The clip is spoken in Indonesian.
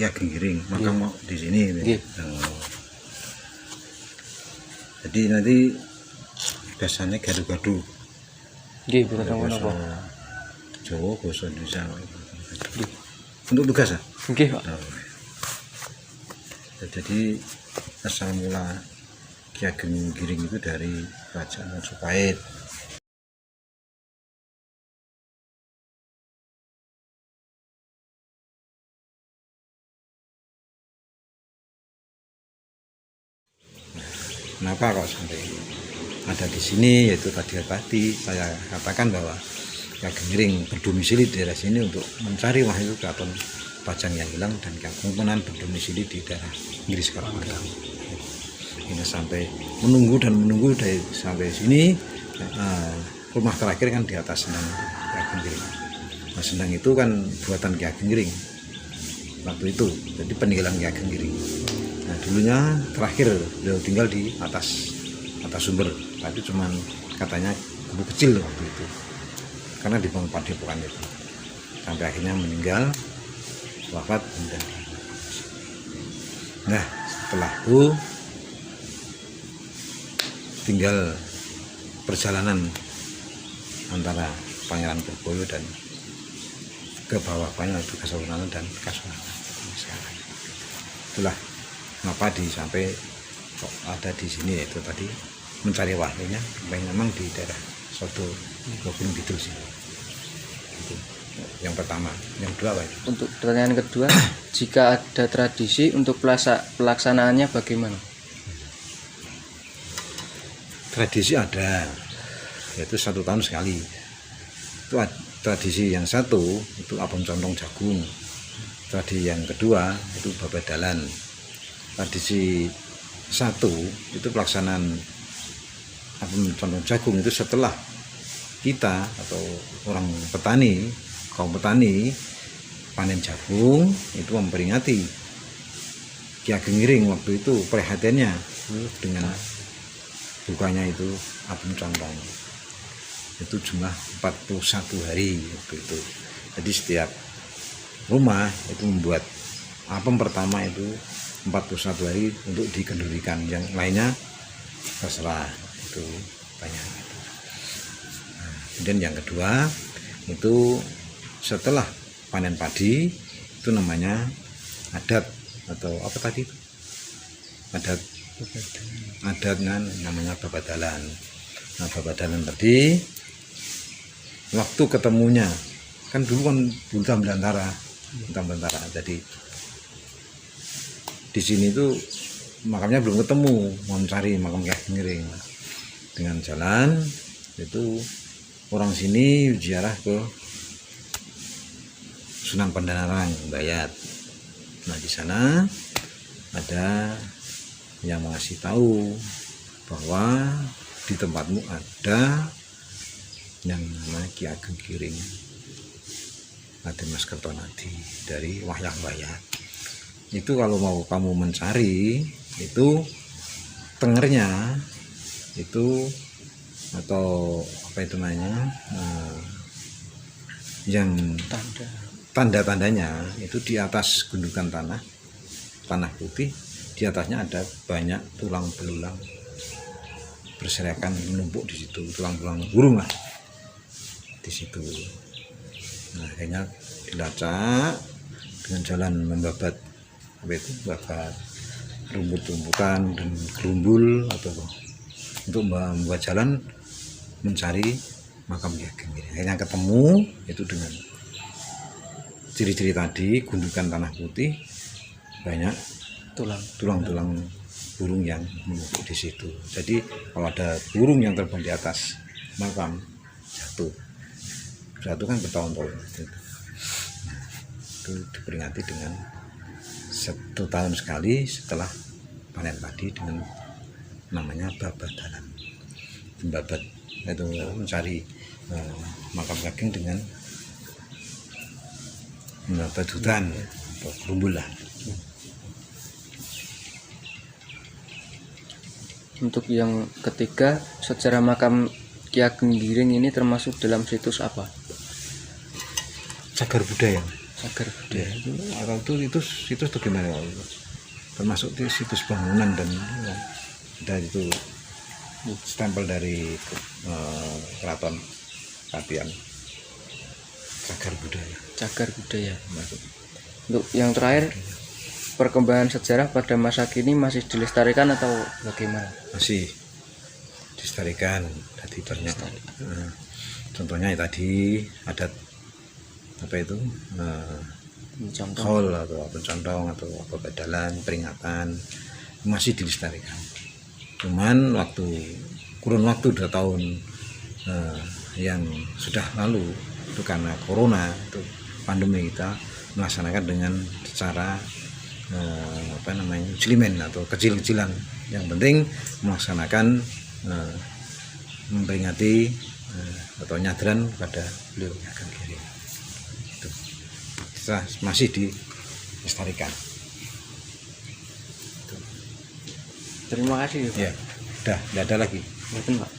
Ki Ageng Giring, makam mau di sini. Jadi nanti biasanya gado-gado. Nggih, boten napa. Jawa basa Indonesia. Untuk tugas ya? Nggih, Pak. Jadi asal mula Ki Ageng Giring itu dari Kerajaan Majapahit. Kenapa kok sampai ada di sini? Yaitu tadi saya katakan bahwa Ki Ageng Giring berdomisili di daerah sini untuk mencari wahyu keraton Pajang yang hilang, dan Kemunan berdomisili di daerah Inggris Karamadang. Ini sampai menunggu dari sampai sini. Rumah terakhir kan di atas Sendang Ki Ageng Giring. Nah, Sendang itu kan buatan Ki Ageng Giring waktu itu, jadi peninggalan Ki Ageng Giring. Nah, dulunya terakhir beliau tinggal di atas sumber, tapi cuman katanya gubuk kecil waktu itu karena dibangun padepokan itu, sampai akhirnya meninggal, wafat. Nah, setelah itu tinggal perjalanan antara Pangeran Purboyo dan ke bawah-bawahnya itu Kasunanan dan Kasunanan. Itulah kenapa sampai kok ada di sini, yaitu tadi mencari wahyunya memang di daerah Soto Gunung Kidul sih. Itu yang pertama. Yang kedua Pak? Untuk pertanyaan kedua, jika ada tradisi untuk pelaksanaannya bagaimana? Tradisi ada, yaitu 1 tahun sekali. Itu tradisi yang satu itu apem condong jagung. Tradisi yang kedua itu babadalan. Tradisi satu itu pelaksanaan apem condong jagung itu setelah kita atau orang petani, kaum petani panen jagung, itu memperingati Ki Ageng Giring waktu itu perhatiannya dengan bukanya itu apem condong. Itu jumlah 41 hari waktu itu. Jadi setiap rumah itu membuat apem pertama itu 41 hari untuk dikendurikan, yang lainnya terserah, itu banyak. Nah, kemudian yang kedua itu setelah panen padi itu namanya adat atau apa tadi? Adatnya namanya babadalan. Nah, babadalan tadi waktu ketemunya kan dulu kan Buntang Belantara, jadi di sini tuh makamnya belum ketemu, mau mencari makam Ki Ageng Giring. Dengan jalan itu orang sini ziarah ke Sunan Pandanarang, Bayat. Nah, di sana ada yang mengasih tahu bahwa di tempatmu ada yang namanya Ki Ageng Giring, Raden Mas Kertonadi dari Wahyang Bayat. Itu kalau mau kamu mencari itu tengernya itu atau apa itu namanya, yang tanda-tandanya itu di atas gundukan tanah putih, di atasnya ada banyak tulang belulang berserakan menumpuk di situ, tulang-tulang burung lah di situ. Nah, akhirnya dilacak dengan jalan membabat babat rumput-rumputan dan gerumbul atau untuk membuat jalan mencari makam Ki Ageng Giring. Akhirnya ketemu itu dengan ciri-ciri tadi, gundukan tanah putih, banyak tulang-tulang burung yang menumpuk di situ. Jadi kalau ada burung yang terbang di atas makam jatuh kan bertahun-tahun. Itu diperingati dengan 1 tahun sekali setelah panen padi dengan namanya babadalan. Babat itu mencari makam Ki Ageng dengan membabat hutan atau gerumbulan. Untuk yang ketiga, sejarah makam Ki Ageng Giring ini termasuk dalam situs apa? Cagar budaya. Cagar Ya, budaya. itu situs itu gimana Pak? Termasuk di situs bangunan dan itu stempel dari keraton Katian. Cagar budaya. Cagar budaya. Masuk. Untuk yang terakhir, perkembangan sejarah pada masa kini masih dilestarikan atau bagaimana? Masih dilestarikan, jadi banyak. Contohnya tadi adat apa itu Contoh. khol atau pencondong atau apa bedalan peringatan masih dilestarikan. Cuman kurun waktu 2 tahun yang sudah lalu itu karena corona itu pandemi kita melaksanakan dengan secara jelimen atau kecil-kecilan. Yang penting melaksanakan memperingati atau nyadran pada beliau Ageng Giri. Itu kita masih dilestarikan. Terima kasih. Ya, udah, tidak ada lagi. Betul, Pak.